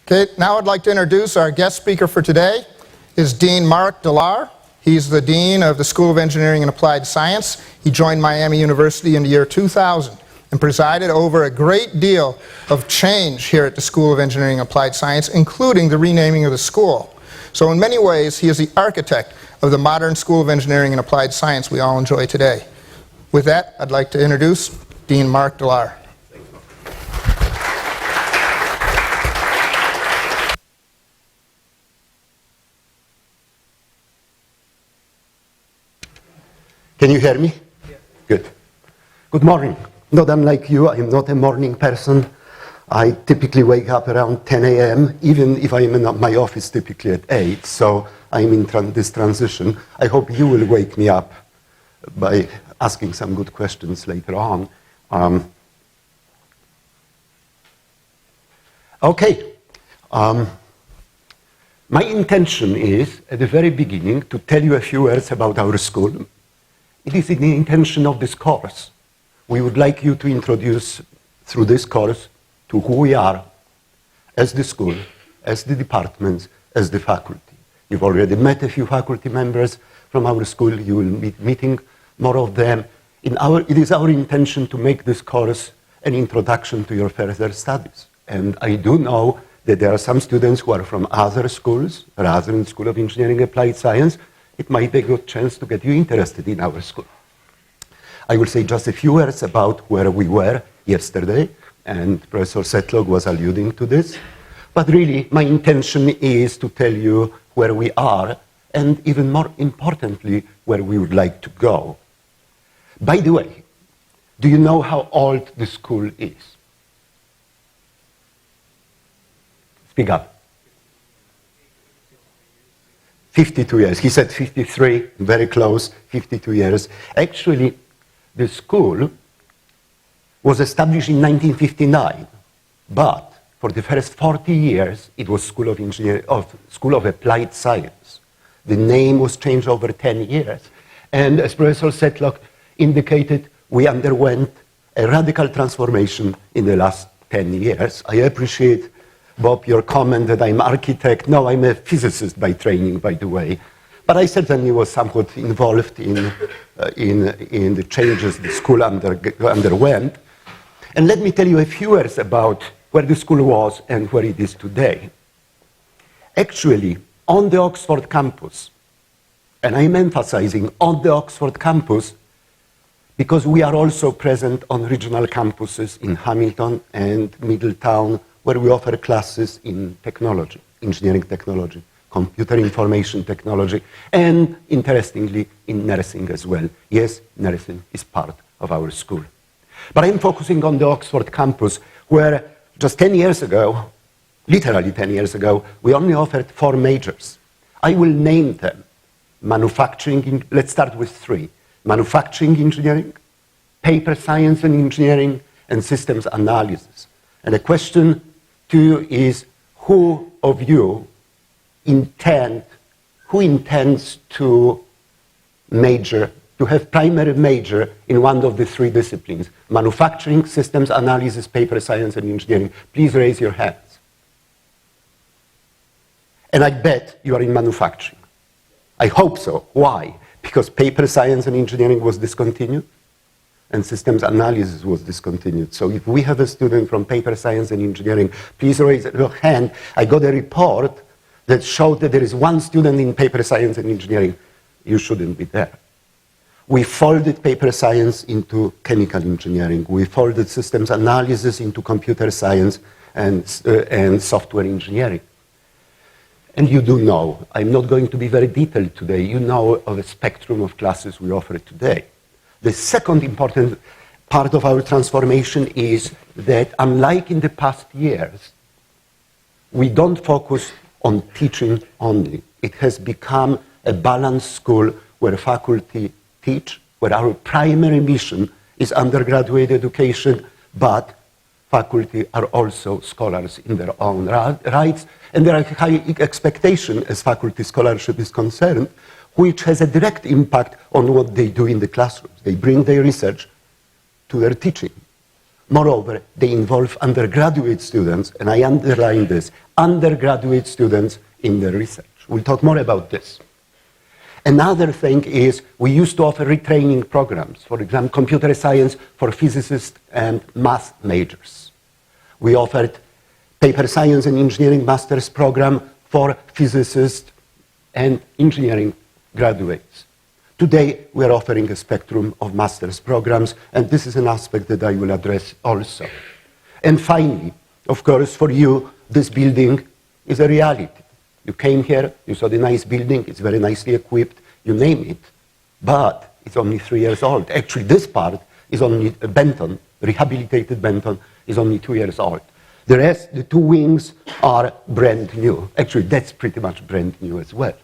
Okay, now I'd like to introduce our guest speaker for today is Dean Mark Dollár. He's the Dean of the School of Engineering and Applied Science. He joined Miami University in the year 2000 and presided over a great deal of change here at the School of Engineering and Applied Science, including the renaming of the school. So in many ways, he is the architect of the modern School of Engineering and Applied Science we all enjoy today. With that, I'd like to introduce Dean Mark Dollár. Can you hear me? Yes. Good. Good morning. Not unlike you, I'm not a morning person. I typically wake up around 10 a.m., even if I'm in my office typically at 8, so I'm in this transition. I hope you will wake me up by asking some good questions later on. My intention is, at the very beginning, to tell you a few words about our school. It is in the intention of this course. We would like you to introduce, through this course, to who we are as the school, as the departments, as the faculty. You've already met a few faculty members from our school. You will be meeting more of them. It is our intention to make this course an introduction to your further studies. And I do know that there are some students who are from other schools, rather than the School of Engineering and Applied Science. It might be a good chance to get you interested in our school. I will say just a few words about where we were yesterday, and Professor Setlog was alluding to this. But really, my intention is to tell you where we are, and even more importantly, where we would like to go. By the way, do you know how old the school is? Speak up. 52 years. He said 53, very close, 52 years. Actually, the school was established in 1959, but for the first 40 years, it was School of Applied Science. The name was changed over 10 years. And as Professor Setlog indicated, we underwent a radical transformation in the last 10 years. I appreciate, Bob, your comment that I'm an architect. No, I'm a physicist by training, by the way. But I certainly was somewhat involved in the changes the school underwent. And let me tell you a few words about where the school was and where it is today. Actually, on the Oxford campus, and I'm emphasizing on the Oxford campus, because we are also present on regional campuses in Hamilton and Middletown, where we offer classes in technology, engineering technology, computer information technology, and interestingly, in nursing as well. Yes, nursing is part of our school. But I'm focusing on the Oxford campus, where just 10 years ago, literally 10 years ago, we only offered 4 majors. I will name them. Let's start with 3. Manufacturing engineering, paper science and engineering, and systems analysis. And the question to you is, who of you intends to major, to have primary major in one of the 3 disciplines? Manufacturing, systems analysis, paper science, and engineering. Please raise your hands. And I bet you are in manufacturing. I hope so. Why? Because paper science and engineering was discontinued, and systems analysis was discontinued. So if we have a student from paper science and engineering, please raise your hand. I got a report that showed that there is 1 student in paper science and engineering. You shouldn't be there. We folded paper science into chemical engineering. We folded systems analysis into computer science and software engineering. And you do know, I'm not going to be very detailed today, you know of a spectrum of classes we offer today. The second important part of our transformation is that, unlike in the past years, we don't focus on teaching only. It has become a balanced school where faculty teach, where our primary mission is undergraduate education, but faculty are also scholars in their own rights, and there are high expectations as faculty scholarship is concerned, which has a direct impact on what they do in the classrooms. They bring their research to their teaching. Moreover, they involve undergraduate students, and I underline this, undergraduate students in the research. We'll talk more about this. Another thing is we used to offer retraining programs, for example, computer science for physicists and math majors. We offered paper science and engineering master's program for physicists and engineering graduates. Today, we are offering a spectrum of master's programs, and this is an aspect that I will address also. And finally, of course, for you, this building is a reality. You came here, you saw the nice building, it's very nicely equipped, you name it, but it's only 3 years old. Actually, this part is only Benton, rehabilitated Benton, is only 2 years old. The rest, the 2 wings, are brand new. Actually, that's pretty much brand new as well.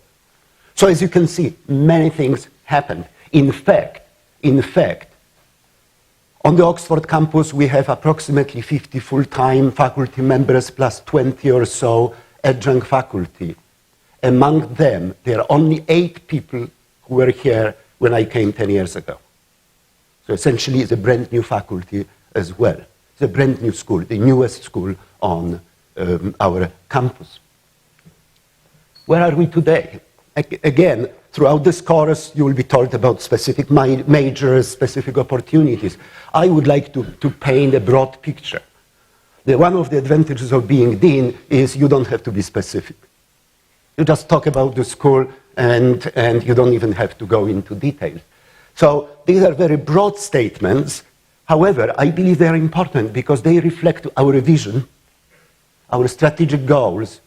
So as you can see, many things happened. In fact, on the Oxford campus, we have approximately 50 full-time faculty members plus 20 or so adjunct faculty. Among them, there are only 8 people who were here when I came 10 years ago. So essentially, it's a brand new faculty as well. It's a brand new school, the newest school on our campus. Where are we today? Again, throughout this course, you will be told about specific majors, specific opportunities. I would like to paint a broad picture. One of the advantages of being dean is you don't have to be specific. You just talk about the school and you don't even have to go into details. So these are very broad statements. However, I believe they are important because they reflect our vision, our strategic goals,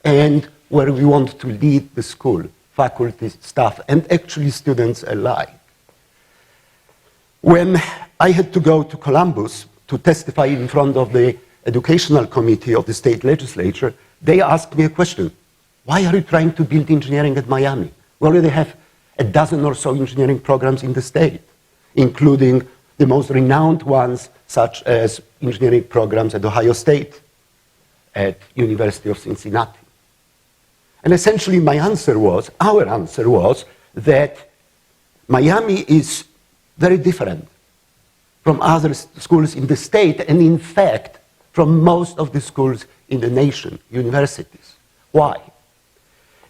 and where we want to lead the school, faculty, staff, and actually students alike. When I had to go to Columbus to testify in front of the educational committee of the state legislature, they asked me a question. Why are you trying to build engineering at Miami? We already have a dozen or so engineering programs in the state, including the most renowned ones, such as engineering programs at Ohio State, at University of Cincinnati. And essentially our answer was that Miami is very different from other schools in the state, and in fact, from most of the schools in the nation, universities. Why?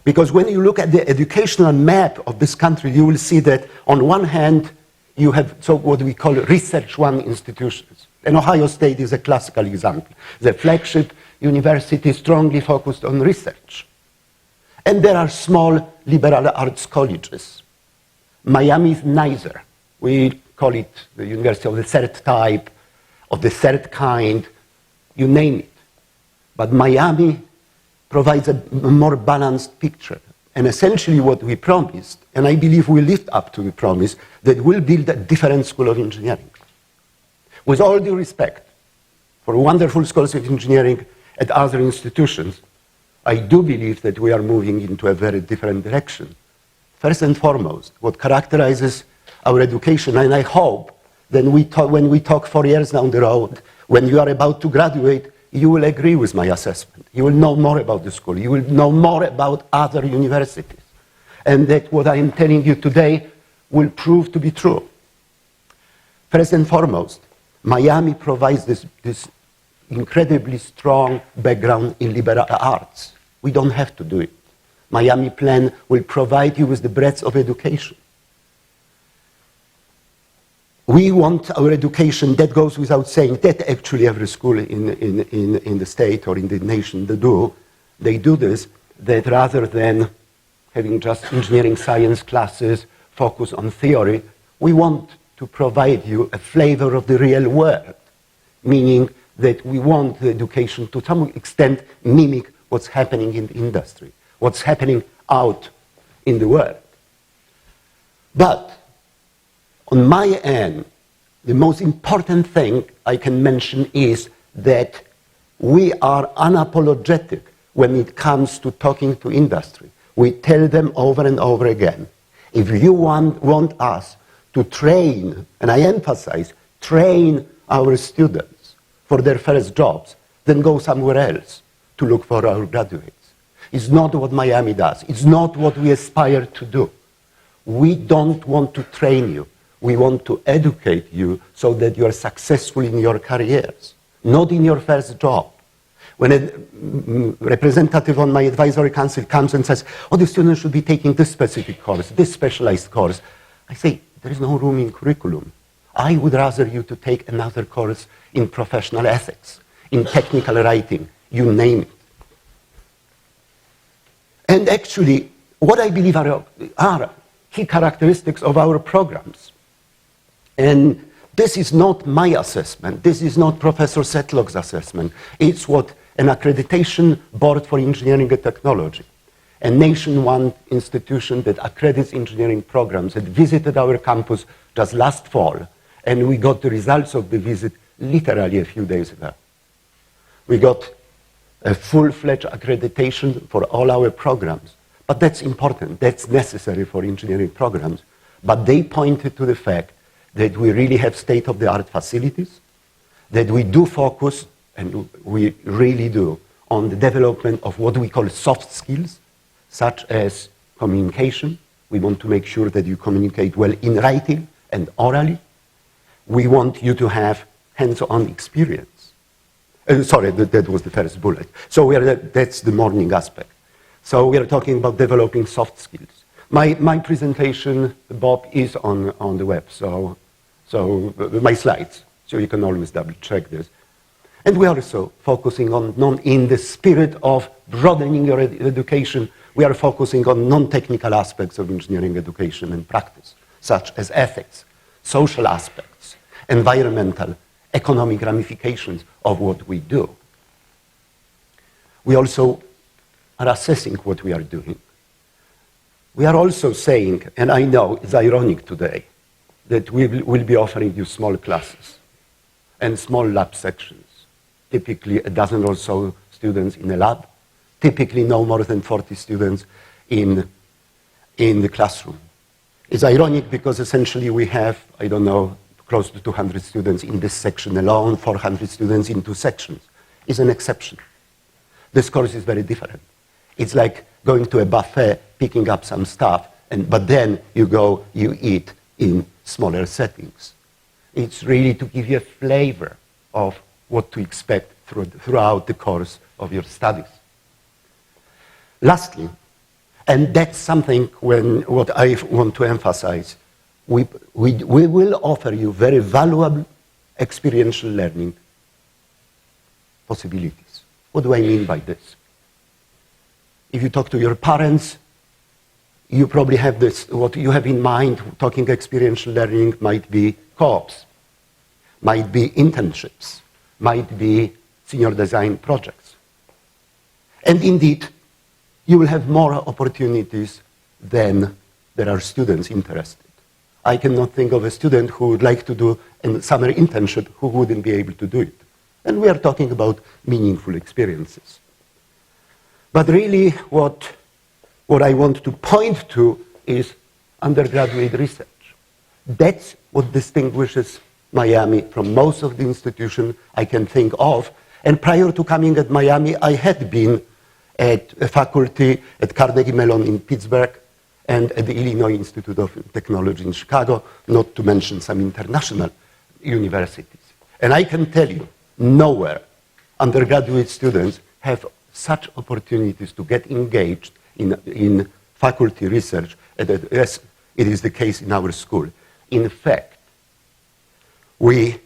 Because when you look at the educational map of this country, you will see that on one hand, you have what we call Research One institutions. And Ohio State is a classical example. The flagship university strongly focused on research. And there are small liberal arts colleges. Miami is neither. We call it the university of the third type, of the third kind, you name it. But Miami provides a more balanced picture. And essentially what we promised, and I believe we lived up to the promise, that we'll build a different school of engineering. With all due respect for wonderful schools of engineering at other institutions, I do believe that we are moving into a very different direction. First and foremost, what characterizes our education, and I hope that when we talk 4 years down the road, when you are about to graduate, you will agree with my assessment. You will know more about the school. You will know more about other universities. And that what I am telling you today will prove to be true. First and foremost, Miami provides this incredibly strong background in liberal arts. We don't have to do it. Miami Plan will provide you with the breadth of education. We want our education, that goes without saying, that actually every school in the state or in the nation, they do this, that rather than having just engineering science classes focus on theory, we want to provide you a flavor of the real world, meaning that we want the education to some extent mimic what's happening in the industry, what's happening out in the world. But on my end, the most important thing I can mention is that we are unapologetic when it comes to talking to industry. We tell them over and over again, if you want us to train, and I emphasize, train our students for their first jobs, then go somewhere else to look for our graduates. It's not what Miami does. It's not what we aspire to do. We don't want to train you. We want to educate you so that you are successful in your careers, not in your first job. When a representative on my advisory council comes and says, oh, the students should be taking this specific course, this specialized course, I say, there is no room in curriculum. I would rather you to take another course in professional ethics, in technical writing, you name it. And actually, what I believe are key characteristics of our programs. And this is not my assessment. This is not Professor Setlock's assessment. It's what an accreditation board for engineering and technology, a nationwide institution that accredits engineering programs, that visited our campus just last fall, and we got the results of the visit literally a few days ago. We got a full-fledged accreditation for all our programs. But that's important. That's necessary for engineering programs. But they pointed to the fact that we really have state-of-the-art facilities, that we do focus, and we really do, on the development of what we call soft skills, such as communication. We want to make sure that you communicate well in writing and orally. We want you to have hands-on experience. Sorry, that was the first bullet. So that's the morning aspect. So we are talking about developing soft skills. My presentation, Bob, is on the web, so my slides, so you can always double check this. And we are also focusing on, in the spirit of broadening your education, we are focusing on non-technical aspects of engineering education and practice, such as ethics, social aspects, environmental, economic ramifications of what we do. We also are assessing what we are doing. We are also saying, and I know it's ironic today, that we will be offering you small classes and small lab sections, typically a dozen or so students in a lab, typically no more than 40 students in the classroom. It's ironic because essentially we have, I don't know, close to 200 students in this section alone, 400 students in 2 sections. It's an exception. This course is very different. It's like going to a buffet, picking up some stuff, but then you eat in smaller settings. It's really to give you a flavor of what to expect throughout the course of your studies. Lastly, and that's something what I want to emphasize, we will offer you very valuable experiential learning possibilities. What do I mean by this? If you talk to your parents, you probably have this, what you have in mind, talking experiential learning might be co-ops, might be internships, might be senior design projects. And indeed, you will have more opportunities than there are students interested. I cannot think of a student who would like to do a summer internship who wouldn't be able to do it. And we are talking about meaningful experiences. But really, what I want to point to is undergraduate research. That's what distinguishes Miami from most of the institutions I can think of. And prior to coming at Miami, I had been at a faculty at Carnegie Mellon in Pittsburgh and at the Illinois Institute of Technology in Chicago, not to mention some international universities. And I can tell you, nowhere undergraduate students have such opportunities to get engaged in faculty research as it is the case in our school. In fact, we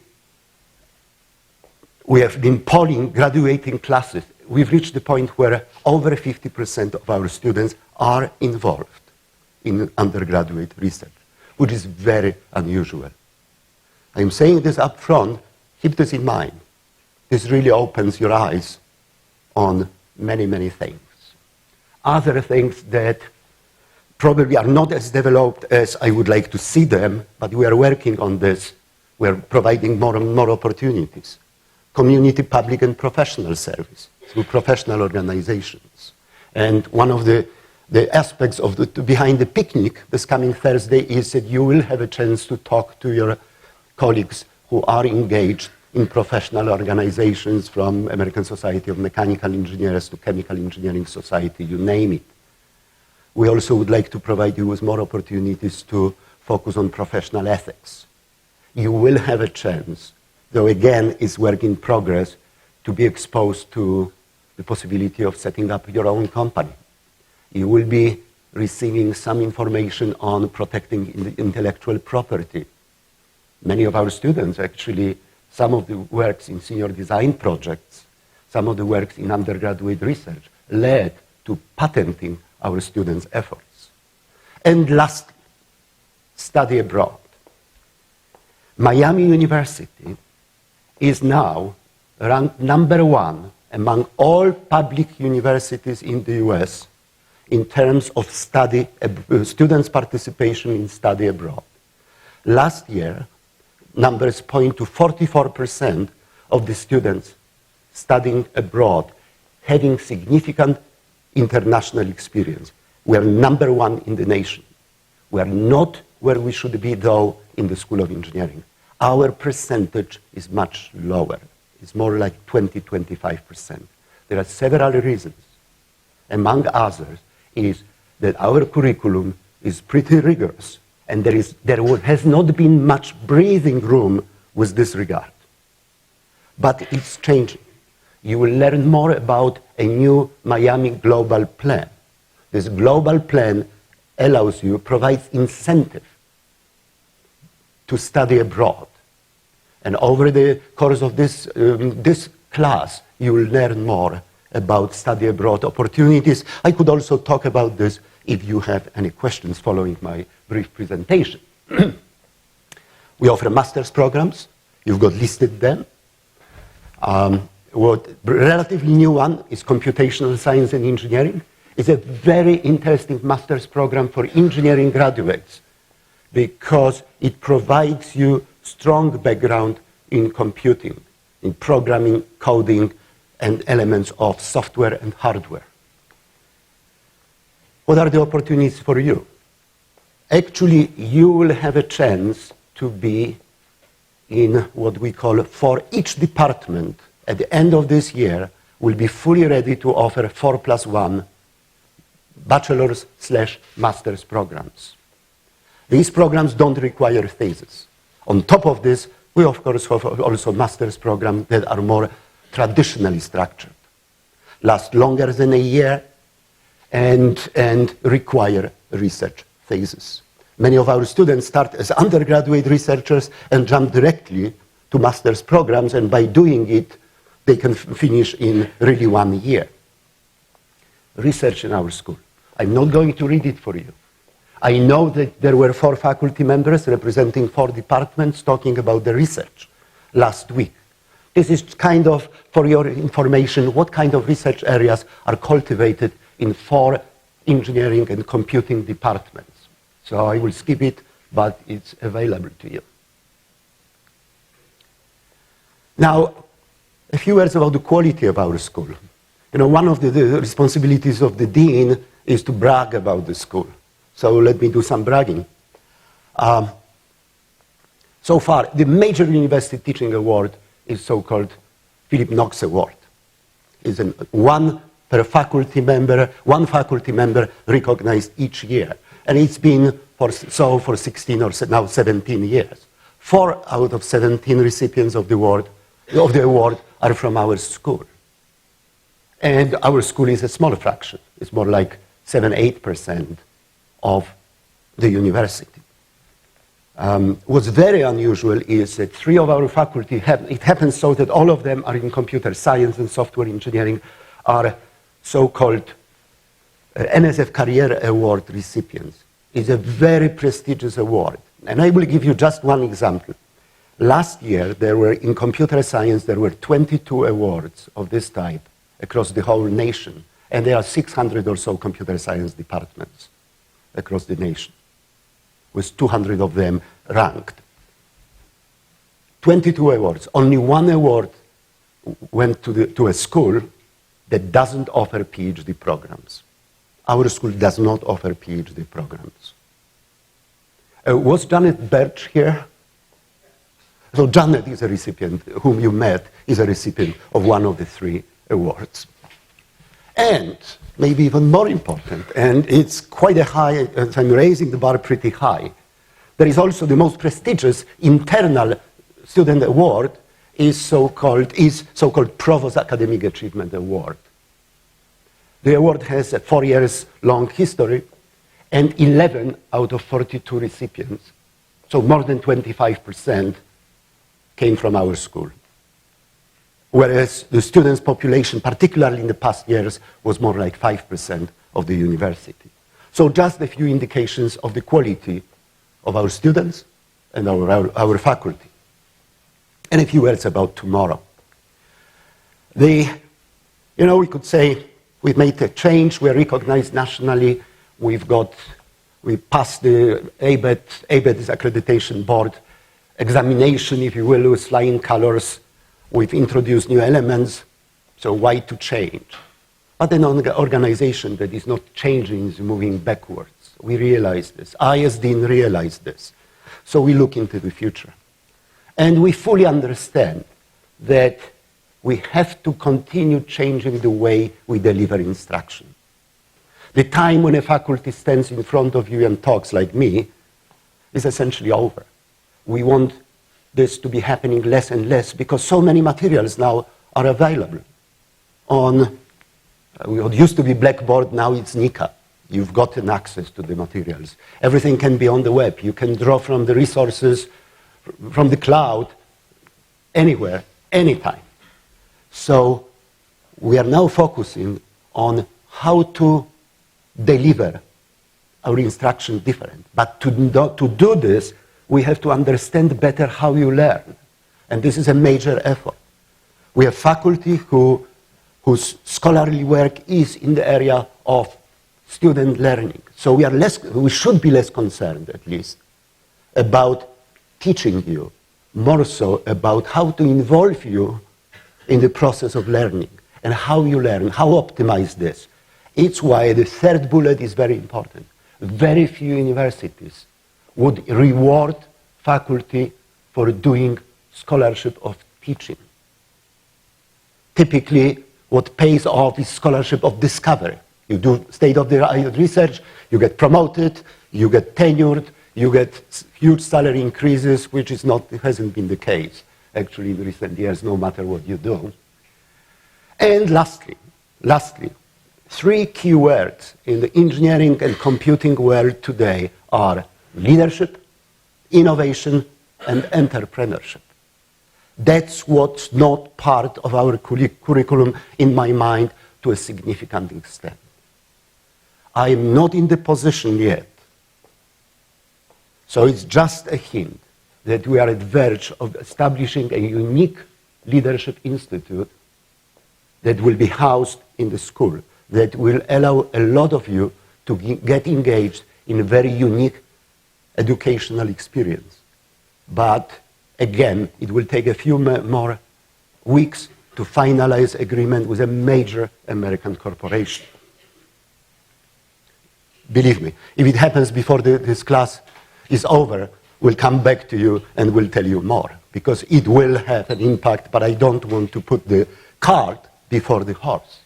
have been polling graduating classes. We've reached the point where over 50% of our students are involved in undergraduate research, which is very unusual. I'm saying this up front, keep this in mind. This really opens your eyes on many, many things. Other things that probably are not as developed as I would like to see them, but we are working on this. We're providing more and more opportunities. Community, public, and professional service through professional organizations. And one of the aspects of behind the picnic this coming Thursday is that you will have a chance to talk to your colleagues who are engaged in professional organizations, from American Society of Mechanical Engineers to Chemical Engineering Society, you name it. We also would like to provide you with more opportunities to focus on professional ethics. You will have a chance, though again it's work in progress, to be exposed to the possibility of setting up your own company. You will be receiving some information on protecting intellectual property. Many of our students, actually, some of the works in senior design projects, some of the works in undergraduate research led to patenting our students' efforts. And lastly, study abroad. Miami University is now ranked #1 among all public universities in the US in terms of students' participation in study abroad. Last year, numbers point to 44% of the students studying abroad having significant international experience. We are #1 in the nation. We are not where we should be, though, in the School of Engineering. Our percentage is much lower. It's more like 20-25%. There are several reasons. Among others is that our curriculum is pretty rigorous, and there has not been much breathing room with this regard. But it's changing. You will learn more about a new Miami Global Plan. This global plan provides incentive to study abroad. And over the course of this class, you will learn more about study abroad opportunities. I could also talk about this if you have any questions following my brief presentation. We offer master's programs. You've got listed them. What relatively new one is computational science and engineering. It's a very interesting master's program for engineering graduates because it provides you strong background in computing, in programming, coding, and elements of software and hardware. What are the opportunities for you? Actually, you will have a chance to be in what we call, for each department, at the end of this year, will be fully ready to offer 4+1 bachelor's/master's programs. These programs don't require thesis. On top of this, we of course have also master's programs that are more traditionally structured, last longer than a year, and require research phases. Many of our students start as undergraduate researchers and jump directly to master's programs, and by doing it, they can finish in really 1 year. Research in our school. I'm not going to read it for you. I know that there were 4 faculty members representing 4 departments talking about the research last week. This is kind of, for your information, what kind of research areas are cultivated in 4 engineering and computing departments. So I will skip it, but it's available to you. Now, a few words about the quality of our school. You know, one of the responsibilities of the dean is to brag about the school. So let me do some bragging. So far, the major university teaching award is so-called Philip Knox Award. It's one faculty member recognized each year. And it's been for 16 or now 17 years. 4 out of 17 recipients of the award are from our school. And our school is a small fraction. It's more like 7-8% of the university. What's very unusual is that 3 of our faculty it happens so that all of them are in computer science and software engineering, are so-called NSF Career Award recipients. It's a very prestigious award. And I will give you just one example. Last year, in computer science, there were 22 awards of this type across the whole nation. And there are 600 or so computer science departments across the nation, with 200 of them ranked. 22 awards. Only 1 award went to a school that doesn't offer PhD programs. Our school does not offer PhD programs. Was Janet Birch here? So Janet is a recipient, whom you met, is a recipient of one of the 3 awards. And maybe even more important, and it's quite a high, I'm raising the bar pretty high, There is also the most prestigious internal student award is so-called Provost Academic Achievement Award. The award has a 4 years long history and 11 out of 42 recipients, so more than 25% came from our school. Whereas the students' population, particularly in the past years, was more like 5% of the university. So just a few indications of the quality of our students and our faculty. And a few words about tomorrow. We could say we've made a change, we're recognized nationally, we passed the ABET accreditation board examination, if you will, with flying colors. We've introduced new elements, so why to change? But an organization that is not changing is moving backwards. We realize this. I, as dean, realize this. So we look into the future. And we fully understand that we have to continue changing the way we deliver instruction. The time when a faculty stands in front of you and talks like me is essentially over. We want this to be happening less and less because so many materials now are available. On what used to be Blackboard, now it's Nika. You've gotten access to the materials. Everything can be on the web. You can draw from the resources, from the cloud, anywhere, anytime. So we are now focusing on how to deliver our instruction different. But to do this, we have to understand better how you learn. And this is a major effort. We have faculty whose scholarly work is in the area of student learning. So we should be less concerned, at least, about teaching you, more so about how to involve you in the process of learning and how you learn, how optimize this. It's why the third bullet is very important. Very few universities would reward faculty for doing scholarship of teaching. Typically, what pays off is scholarship of discovery. You do state-of-the-art research, you get promoted, you get tenured, you get huge salary increases, which hasn't been the case, actually, in recent years, no matter what you do. And lastly, three key words in the engineering and computing world today are leadership, innovation, and entrepreneurship. That's what's not part of our curriculum, in my mind, to a significant extent. I am not in the position yet, so it's just a hint that we are at the verge of establishing a unique leadership institute that will be housed in the school, that will allow a lot of you to get engaged in a very unique educational experience. But again, it will take a few more weeks to finalize agreement with a major American corporation. Believe me, if it happens before this class is over, we'll come back to you and we'll tell you more, because it will have an impact, but I don't want to put the cart before the horse.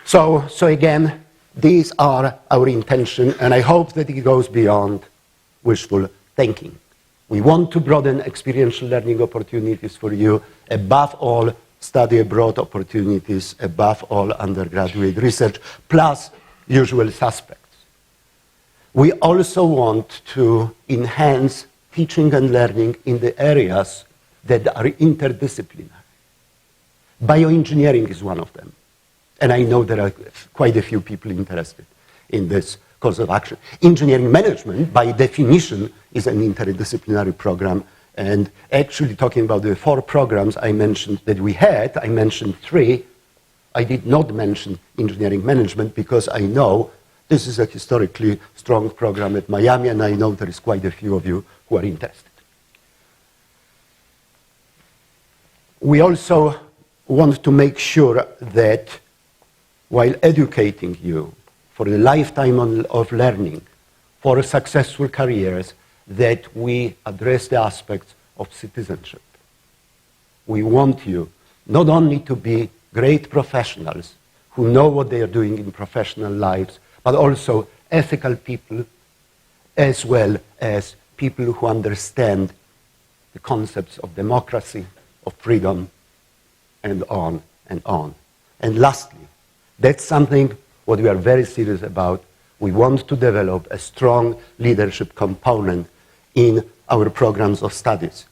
So again, these are our intention, and I hope that it goes beyond wishful thinking. We want to broaden experiential learning opportunities for you, above all, study abroad opportunities, above all, undergraduate research, plus usual suspects. We also want to enhance teaching and learning in the areas that are interdisciplinary. Bioengineering is one of them. And I know there are quite a few people interested in this course of action. Engineering management, by definition, is an interdisciplinary program. And actually, talking about the 4 programs I mentioned that we had, I mentioned 3. I did not mention engineering management because I know this is a historically strong program at Miami, and I know there is quite a few of you who are interested. We also want to make sure that while educating you for the lifetime of learning, for successful careers, that we address the aspects of citizenship. We want you not only to be great professionals who know what they are doing in professional lives, but also ethical people as well as people who understand the concepts of democracy, of freedom, and on and on. And lastly, that's something what we are very serious about. We want to develop a strong leadership component in our programs of studies.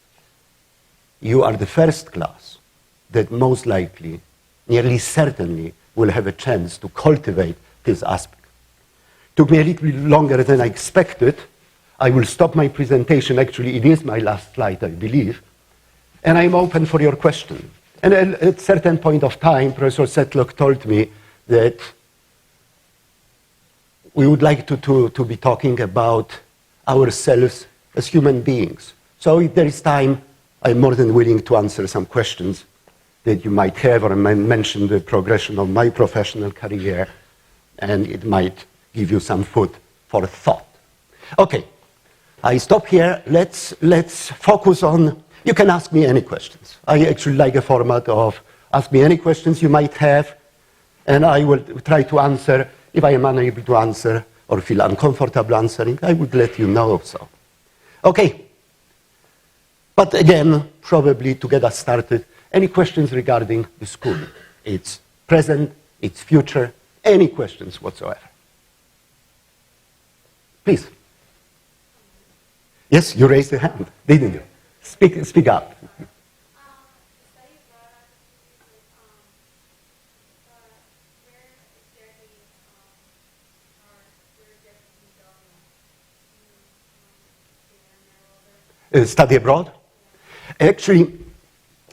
You are the first class that most likely, nearly certainly, will have a chance to cultivate this aspect. Took me a little bit longer than I expected. I will stop my presentation. Actually, it is my last slide, I believe. And I'm open for your question. And at a certain point of time, Professor Setlock told me that we would like to be talking about ourselves as human beings. So if there is time, I'm more than willing to answer some questions that you might have, or mention the progression of my professional career, and it might give you some food for thought. Okay, I stop here. Let's focus on, you can ask me any questions. I actually like a format of ask me any questions you might have, and I will try to answer. If I am unable to answer or feel uncomfortable answering, I would let you know so. Okay. But again, probably to get us started, any questions regarding the school? Its present, its future, any questions whatsoever? Please. Yes, you raised your hand, didn't you? Speak up. Study abroad? Actually,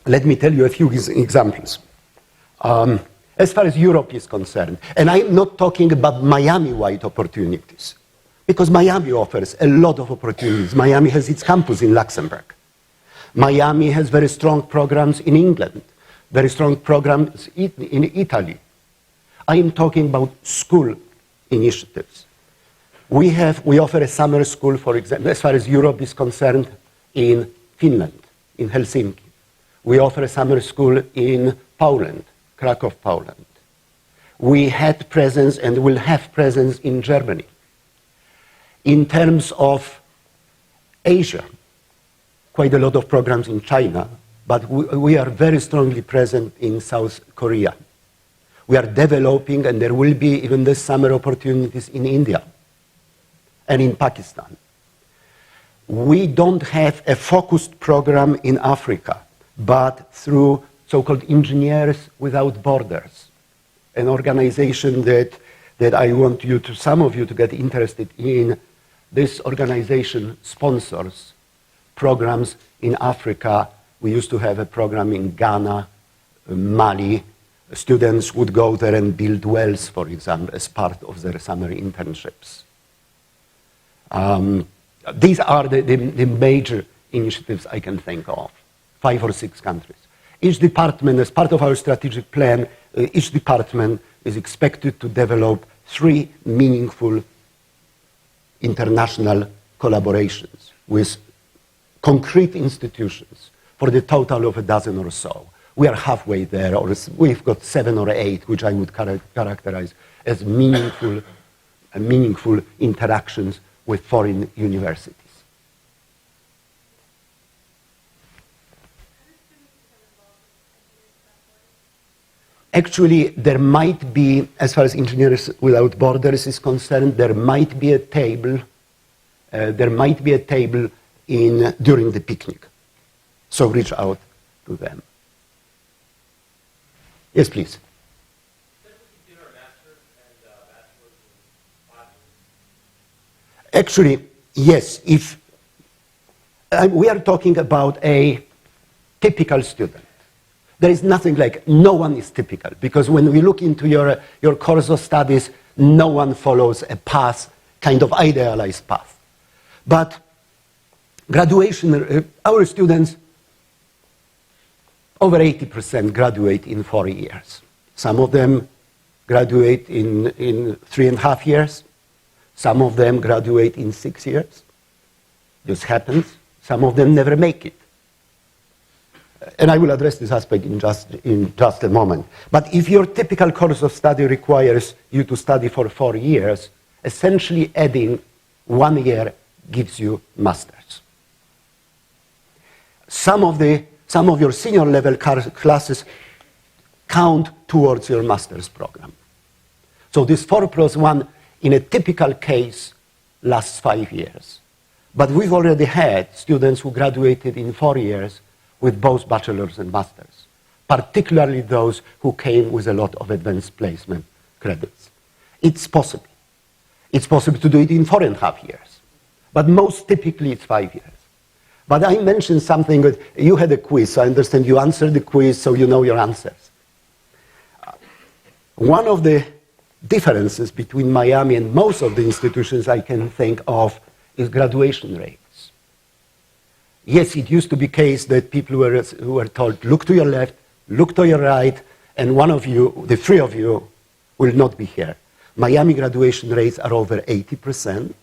let me tell you a few examples. As far as Europe is concerned, and I'm not talking about Miami-wide opportunities, because Miami offers a lot of opportunities. Miami has its campus in Luxembourg. Miami has very strong programs in England, very strong programs in Italy. I am talking about school initiatives. We offer a summer school, for example, as far as Europe is concerned, in Finland, in Helsinki. We offer a summer school in Poland, Krakow, Poland. We had presence and will have presence in Germany. In terms of Asia, quite a lot of programs in China, but we are very strongly present in South Korea. We are developing, and there will be even this summer opportunities in India and in Pakistan. We don't have a focused program in Africa, but through so-called Engineers Without Borders, an organization that I want you to, some of you to get interested in. This organization sponsors programs in Africa. We used to have a program in Ghana, Mali. Students would go there and build wells, for example, as part of their summer internships. These are the major initiatives I can think of, 5 or 6 countries. Each department, as part of our strategic plan, each department is expected to develop 3 meaningful international collaborations with concrete institutions for the total of a dozen or so. We are halfway there, or we've got 7 or 8, which I would characterize as meaningful interactions with foreign universities. Actually, there might be, as far as Engineers Without Borders is concerned, there might be a table. During the picnic. So reach out to them. Yes, please. Actually, yes. If we are talking about a typical student, there is nothing like, no one is typical, because when we look into your course of studies, no one follows a path, kind of idealized path. But graduation, our students, over 80% graduate in 4 years. Some of them graduate in 3.5 years. Some of them graduate in 6 years. This happens. Some of them never make it. And I will address this aspect in just a moment. But if your typical course of study requires you to study for 4 years, essentially adding 1 year gives you masters. Some of your senior level classes count towards your master's program. So this 4+1 in a typical case lasts 5 years. But we've already had students who graduated in 4 years with both bachelor's and master's, particularly those who came with a lot of advanced placement credits. It's possible. It's possible to do it in 4.5 years. But most typically it's 5 years. But I mentioned something that you had a quiz, so I understand you answered the quiz, so you know your answers. One of the differences between Miami and most of the institutions I can think of is graduation rates. Yes, it used to be the case that people who were told, look to your left, look to your right, and one of you, the three of you, will not be here. Miami graduation rates are over 80%,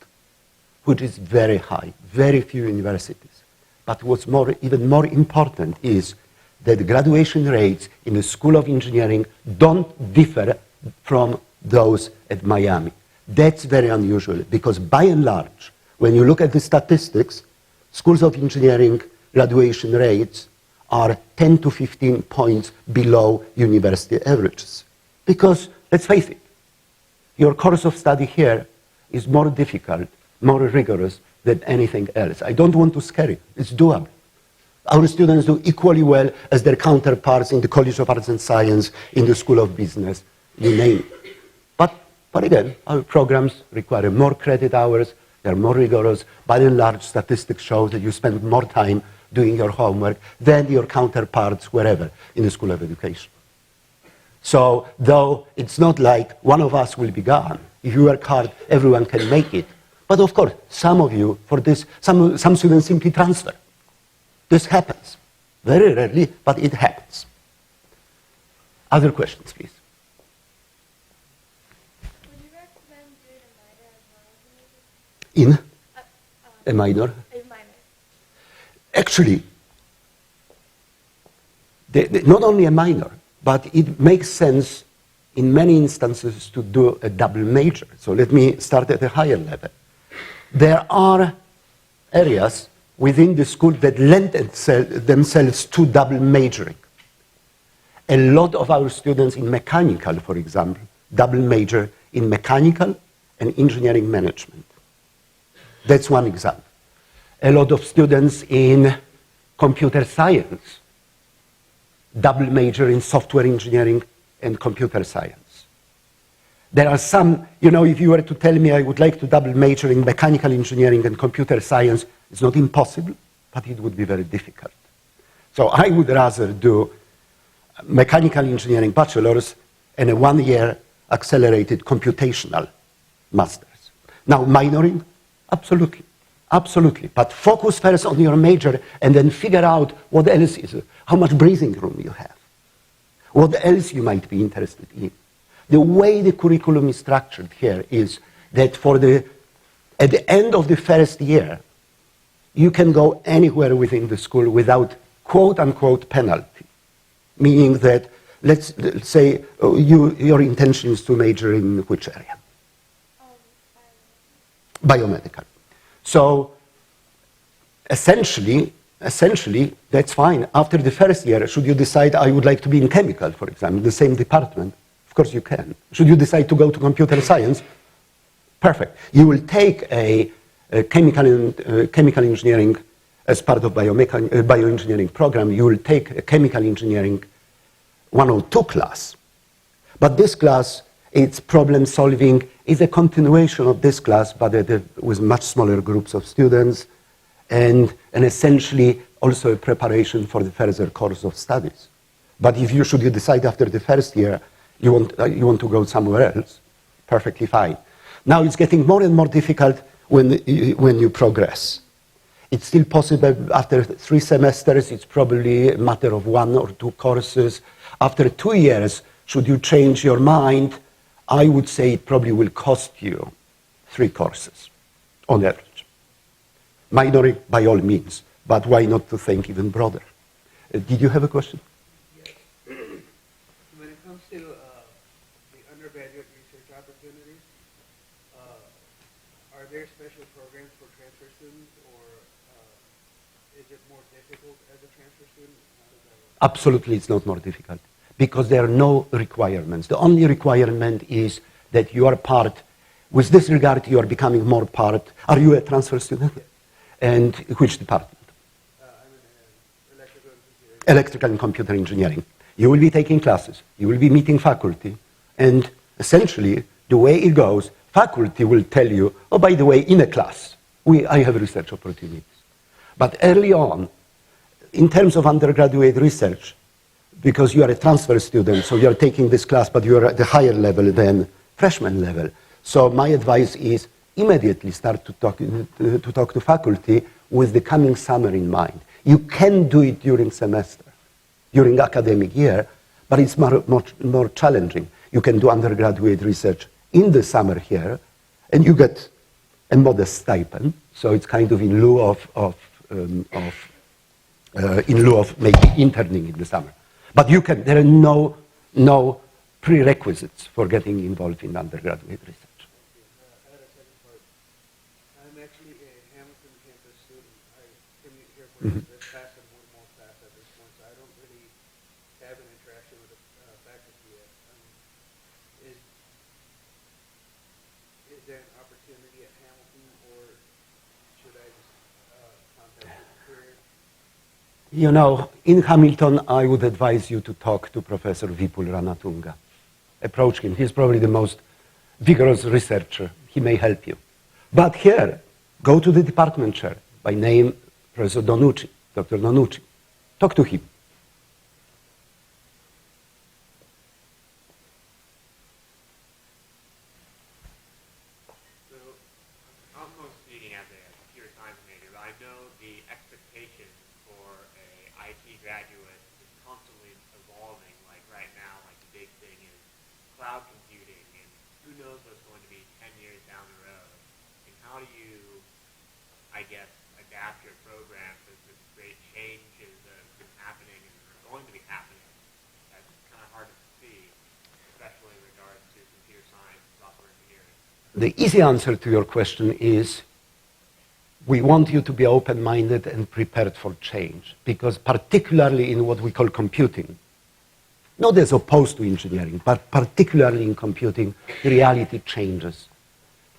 which is very high, very few universities. But what's even more important is that graduation rates in the School of Engineering don't differ from those at Miami. That's very unusual because by and large, when you look at the statistics, schools of engineering graduation rates are 10 to 15 points below university averages. Because, let's face it, your course of study here is more difficult, more rigorous than anything else. I don't want to scare you. It's doable. Our students do equally well as their counterparts in the College of Arts and Science, in the School of Business, you name it. But again, our programs require more credit hours, they're more rigorous. By and large, statistics show that you spend more time doing your homework than your counterparts wherever in the School of Education. So, though it's not like one of us will be gone, if you work hard, everyone can make it. But of course, some of you, for this, some students simply transfer. This happens. Very rarely, but it happens. Other questions, please. Would you recommend doing a minor as well as a major? In a minor? A minor. Actually, not only a minor, but it makes sense in many instances to do a double major. So let me start at a higher level. There are areas within the school that lend themselves to double majoring. A lot of our students in mechanical, for example, double major in mechanical and engineering management. That's one example. A lot of students in computer science double major in software engineering and computer science. There are some, if you were to tell me I would like to double major in mechanical engineering and computer science, it's not impossible, but it would be very difficult. So I would rather do mechanical engineering bachelor's and a 1-year accelerated computational master's. Now, minoring, absolutely, absolutely. But focus first on your major and then figure out what else is, how much breathing room you have, what else you might be interested in. The way the curriculum is structured here is that at the end of the first year, you can go anywhere within the school without quote-unquote penalty, meaning that, let's say, your intention is to major in which area? Biomedical. So, essentially, that's fine. After the first year, should you decide I would like to be in chemical, for example, the same department, of course you can. Should you decide to go to computer science, perfect. You will take a chemical engineering as part of bioengineering program. You will take a chemical engineering 102 class. But this class, its problem solving is a continuation of this class, but with much smaller groups of students, and essentially also a preparation for the further course of studies. But if you decide after the first year you want to go somewhere else, perfectly fine. Now it's getting more and more difficult when you progress. It's still possible after 3 semesters, it's probably a matter of 1 or 2 courses. After 2 years, should you change your mind, I would say it probably will cost you 3 courses on average. Minoring by all means, but why not to think even broader? Did you have a question? Yes. When it comes to the undergraduate research opportunities, are there special programs for transfer students, or is it more difficult as a transfer student? How does that work? Absolutely, it's not more difficult because there are no requirements. The only requirement is that you are part, with this regard, you are becoming more part. Are you a transfer student? And which department? I'm in electrical and computer. Electrical and computer engineering. You will be taking classes, you will be meeting faculty, and essentially, the way it goes, faculty will tell you, oh, by the way, in a class, I have research opportunities. But early on, in terms of undergraduate research, because you are a transfer student, so you are taking this class, but you are at the higher level than freshman level. So my advice is immediately start to talk to faculty with the coming summer in mind. You can do it during semester, during academic year, but it's more challenging. You can do undergraduate research in the summer here, and you get a modest stipend. So it's kind of in lieu of maybe interning in the summer. But you can. There are no prerequisites for getting involved in undergraduate research. I had a second part. I'm actually a Hamilton campus student. I commute here for this class and one more class at this point, so I don't really have an interaction with the faculty yet. Is there an opportunity at Hamilton, or should I just contact the career? You know, in Hamilton, I would advise you to talk to Professor Vipul Ranatunga. Approach him. He's probably the most vigorous researcher. He may help you. But here, go to the department chair, by name Professor Donucci, Dr. Donucci. Talk to him. So, I'm most speaking as a computer science major, but I know the expectations for a IT graduate is constantly evolving. Like right now, like the big thing is cloud computing, and who knows what's going to be 10 years down the road. And how do you, I guess, adapt your program to this great changes that have been happening and are going to be happening? That's kind of hard to see, especially in regards to computer science and software engineering. The easy answer to your question is we want you to be open-minded and prepared for change, because particularly in what we call computing, not as opposed to engineering, but particularly in computing, the reality changes.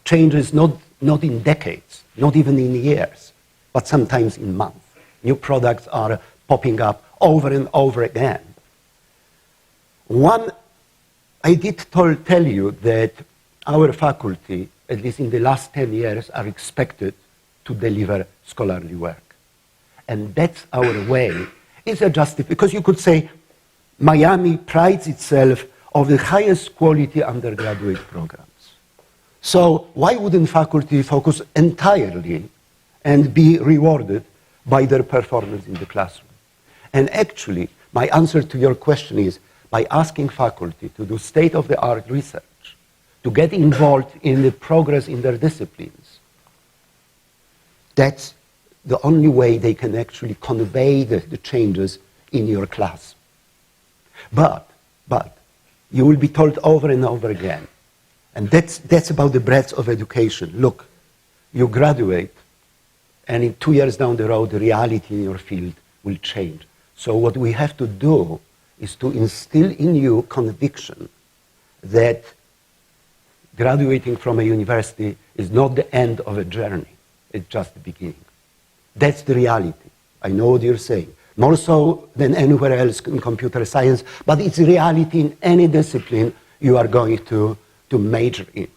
Changes not in decades, not even in years, but sometimes in months. New products are popping up over and over again. I did tell you that our faculty, at least in the last 10 years, are expected to deliver scholarly work. And that's our way. It's adjusted, because you could say Miami prides itself of the highest quality undergraduate programs. So why wouldn't faculty focus entirely and be rewarded by their performance in the classroom? And actually, my answer to your question is by asking faculty to do state-of-the-art research, to get involved in the progress in their disciplines. That's the only way they can actually convey the changes in your class. But you will be told over and over again, and that's about the breadth of education. Look, you graduate, and in 2 years down the road, the reality in your field will change. So what we have to do is to instill in you conviction that graduating from a university is not the end of a journey. It's just the beginning. That's the reality. I know what you're saying. More so than anywhere else in computer science, but it's reality in any discipline you are going to major in.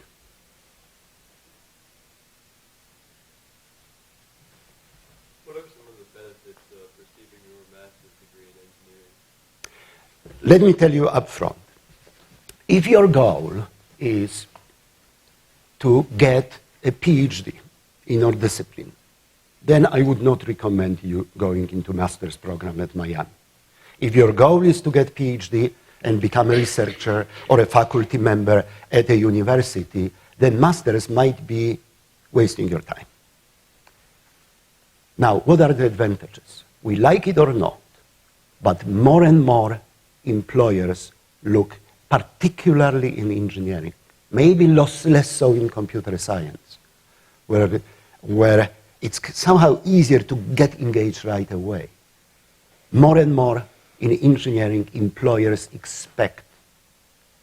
What are some of the benefits of receiving your master's degree in engineering? Let me tell you up front. If your goal is to get a PhD in your discipline, then I would not recommend you going into master's program at Miami. If your goal is to get PhD and become a researcher or a faculty member at a university, then master's might be wasting your time. Now, what are the advantages? We like it or not, but more and more employers look, particularly in engineering, maybe less so in computer science, where it's somehow easier to get engaged right away. More and more in engineering, employers expect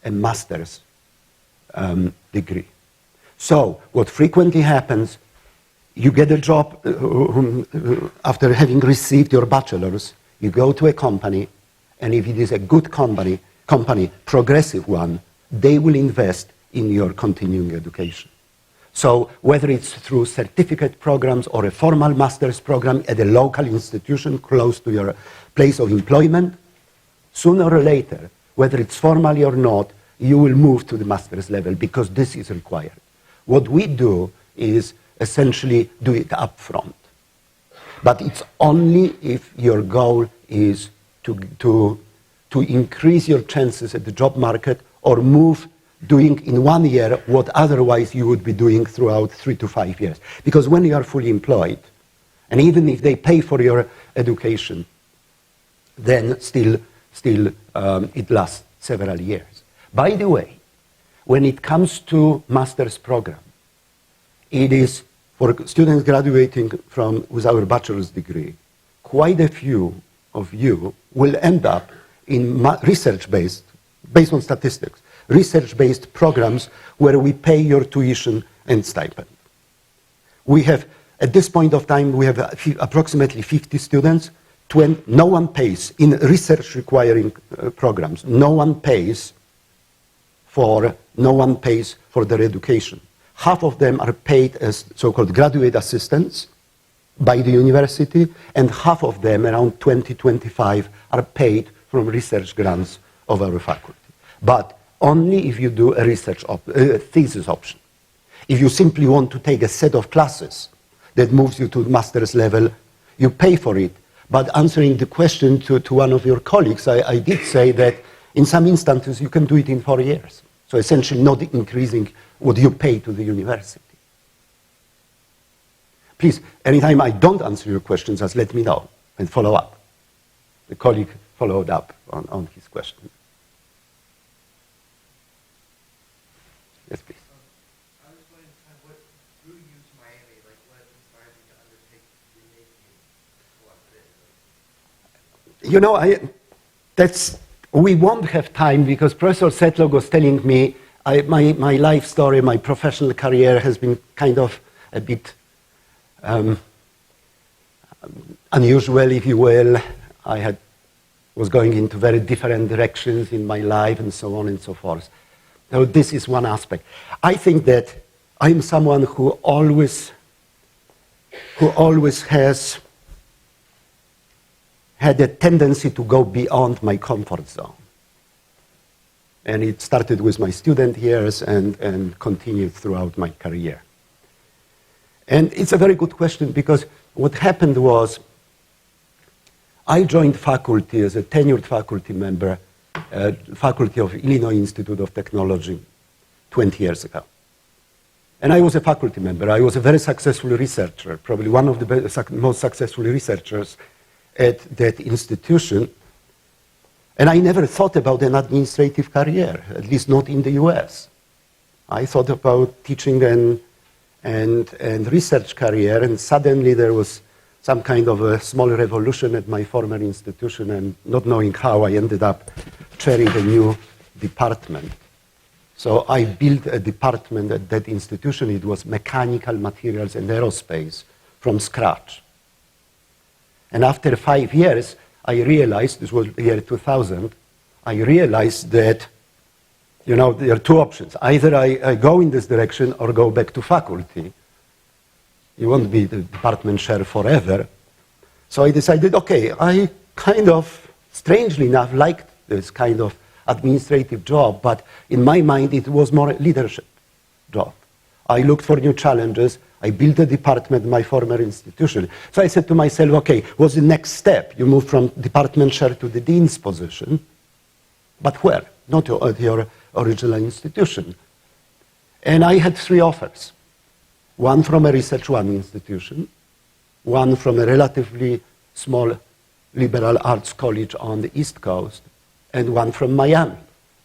a master's degree. So what frequently happens, you get a job after having received your bachelor's, you go to a company, and if it is a good company, progressive one, they will invest in your continuing education. So whether it's through certificate programs or a formal master's program at a local institution close to your place of employment, sooner or later, whether it's formally or not, you will move to the master's level because this is required. What we do is essentially do it up front. But it's only if your goal is to increase your chances at the job market or move doing in 1 year what otherwise you would be doing throughout 3 to 5 years. Because when you are fully employed, and even if they pay for your education, then still it lasts several years. By the way, when it comes to master's program, it is for students graduating with our bachelor's degree, quite a few of you will end up in research-based, based on statistics, research-based programs where we pay your tuition and stipend. We have, at this point of time, we have approximately 50 students. No one pays in research-requiring programs. No one pays for their education. Half of them are paid as so-called graduate assistants by the university, and half of them, around 20-25, are paid from research grants of our faculty. But only if you do a thesis option. If you simply want to take a set of classes that moves you to master's level, you pay for it. But answering the question to one of your colleagues, I did say that in some instances you can do it in 4 years. So essentially not increasing what you pay to the university. Please, anytime I don't answer your questions, just let me know and follow up. The colleague followed up on his question. Yes, please. I was wondering kind of what drew you to Miami, like what inspired you to undertake the making what it is? We won't have time because Professor Setlog was telling me my life story, my professional career has been kind of a bit unusual, if you will. I was going into very different directions in my life and so on and so forth. So this is one aspect. I think that I'm someone who always has had a tendency to go beyond my comfort zone. And it started with my student years and continued throughout my career. And it's a very good question because what happened was I joined faculty as a tenured faculty member faculty of Illinois Institute of Technology 20 years ago. And I was a faculty member. I was a very successful researcher, probably one of the most successful researchers at that institution. And I never thought about an administrative career, at least not in the US. I thought about teaching and research career, and suddenly there was some kind of a small revolution at my former institution, and not knowing how, I ended up chairing a new department. So I built a department at that institution. It was mechanical materials and aerospace from scratch. And after 5 years, I realized, this was the year 2000, I realized that, there are two options. Either I go in this direction or go back to faculty. You won't be the department chair forever. So I decided, okay, I kind of, strangely enough, liked this kind of administrative job, but in my mind, it was more a leadership job. I looked for new challenges. I built a department in my former institution. So I said to myself, okay, what's the next step? You move from department chair to the dean's position, but where? Not at your original institution. And I had 3 offers. One from a Research One institution, one from a relatively small liberal arts college on the East Coast, and one from Miami,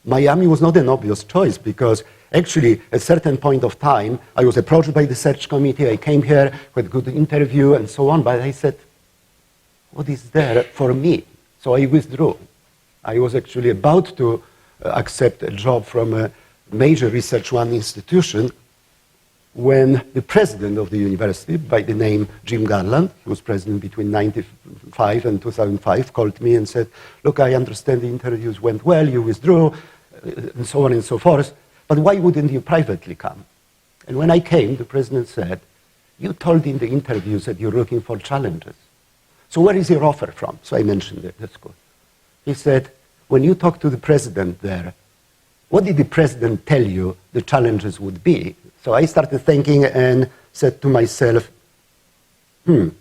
Miami was not an obvious choice because actually at a certain point of time, I was approached by the search committee. I came here with a good interview and so on, but I said, what is there for me? So I withdrew. I was actually about to accept a job from a major research one institution when the president of the university, by the name Jim Garland, who was president between 1995 and 2005, called me and said, look, I understand the interviews went well, you withdrew, and so on and so forth, but why wouldn't you privately come? And when I came, the president said, you told in the interviews that you're looking for challenges. So where is your offer from? So I mentioned it, that's good. He said, when you talk to the president there, what did the president tell you the challenges would be? So I started thinking and said to myself, what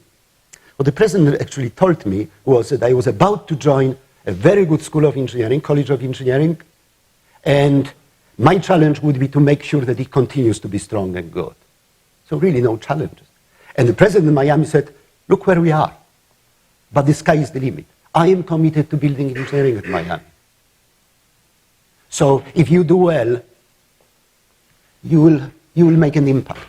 the president actually told me was that I was about to join a very good school of engineering, College of Engineering, and my challenge would be to make sure that it continues to be strong and good. So really no challenges. And the president of Miami said, look where we are, but the sky is the limit. I am committed to building engineering at Miami. So if you do well, you will make an impact.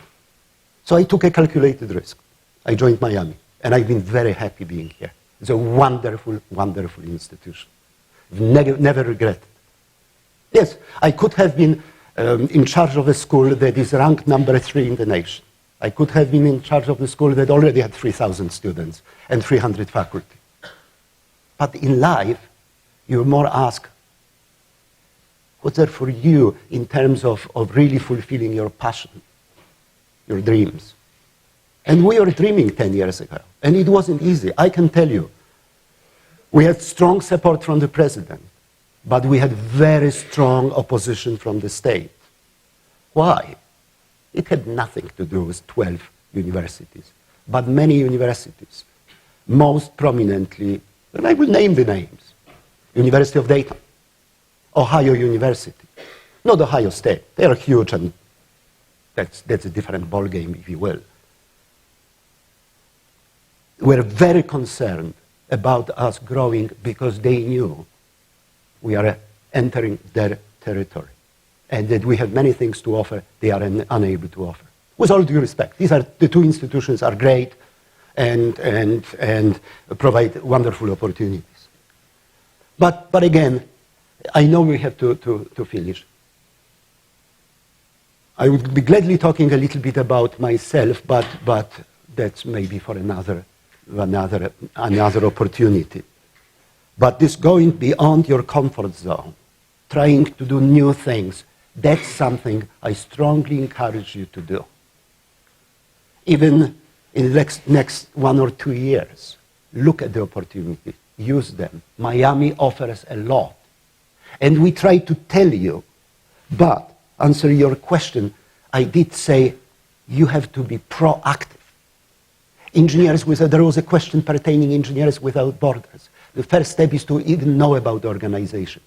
So I took a calculated risk. I joined Miami, and I've been very happy being here. It's a wonderful, wonderful institution. Never regretted. Yes, I could have been in charge of a school that is ranked number 3 in the nation. I could have been in charge of a school that already had 3,000 students and 300 faculty. But in life, you're more asked, what's there for you in terms of really fulfilling your passion, your dreams? And we were dreaming 10 years ago, and it wasn't easy. I can tell you, we had strong support from the president, but we had very strong opposition from the state. Why? It had nothing to do with 12 universities, but many universities, most prominently, and I will name the names, University of Dayton, Ohio University, not Ohio State. They are huge, and that's a different ballgame, if you will. Were very concerned about us growing because they knew we are entering their territory and that we have many things to offer they are unable to offer. With all due respect, the two institutions are great and provide wonderful opportunities. But again, I know we have to finish. I would be gladly talking a little bit about myself, but that's maybe for another opportunity. But this going beyond your comfort zone, trying to do new things, that's something I strongly encourage you to do. Even in the next 1 or 2 years, look at the opportunity, use them. Miami offers a lot. And we try to tell you, but answer your question, I did say you have to be proactive. There was a question pertaining Engineers Without Borders. The first step is to even know about the organization.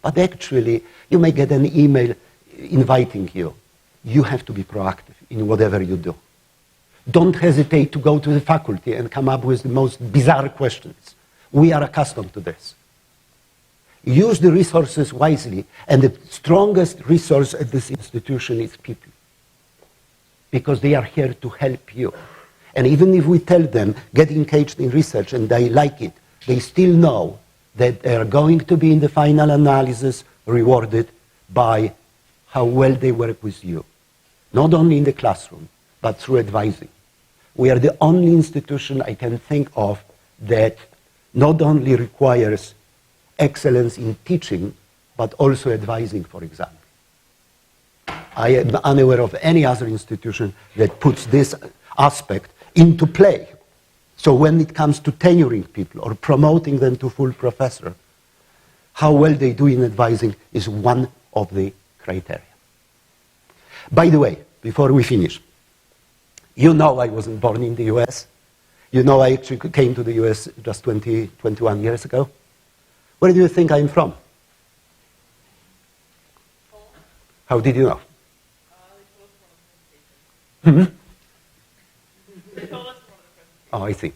But actually, you may get an email inviting you. You have to be proactive in whatever you do. Don't hesitate to go to the faculty and come up with the most bizarre questions. We are accustomed to this. Use the resources wisely, and the strongest resource at this institution is people, because they are here to help you. And even if we tell them, get engaged in research, and they like it, they still know that they are going to be in the final analysis rewarded by how well they work with you, not only in the classroom, but through advising. We are the only institution I can think of that not only requires excellence in teaching, but also advising, for example. I am unaware of any other institution that puts this aspect into play. So when it comes to tenuring people or promoting them to full professor, how well they do in advising is one of the criteria. By the way, before we finish, you know I wasn't born in the US. You know I actually came to the US just 21 years ago. Where do you think I'm from? How did you know? Oh, I see.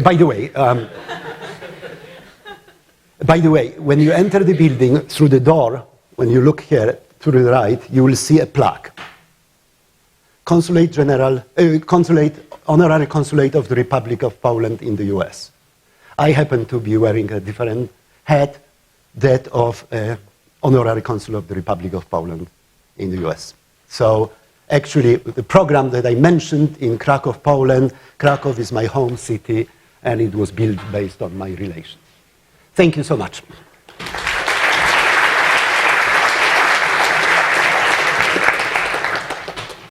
By the way, when you enter the building through the door, when you look here to the right, you will see a plaque. Honorary Consulate of the Republic of Poland in the US. I happen to be wearing a different hat, that of Honorary Consul of the Republic of Poland in the US. So actually, the program that I mentioned in Krakow, Poland, Krakow is my home city, and it was built based on my relations. Thank you so much.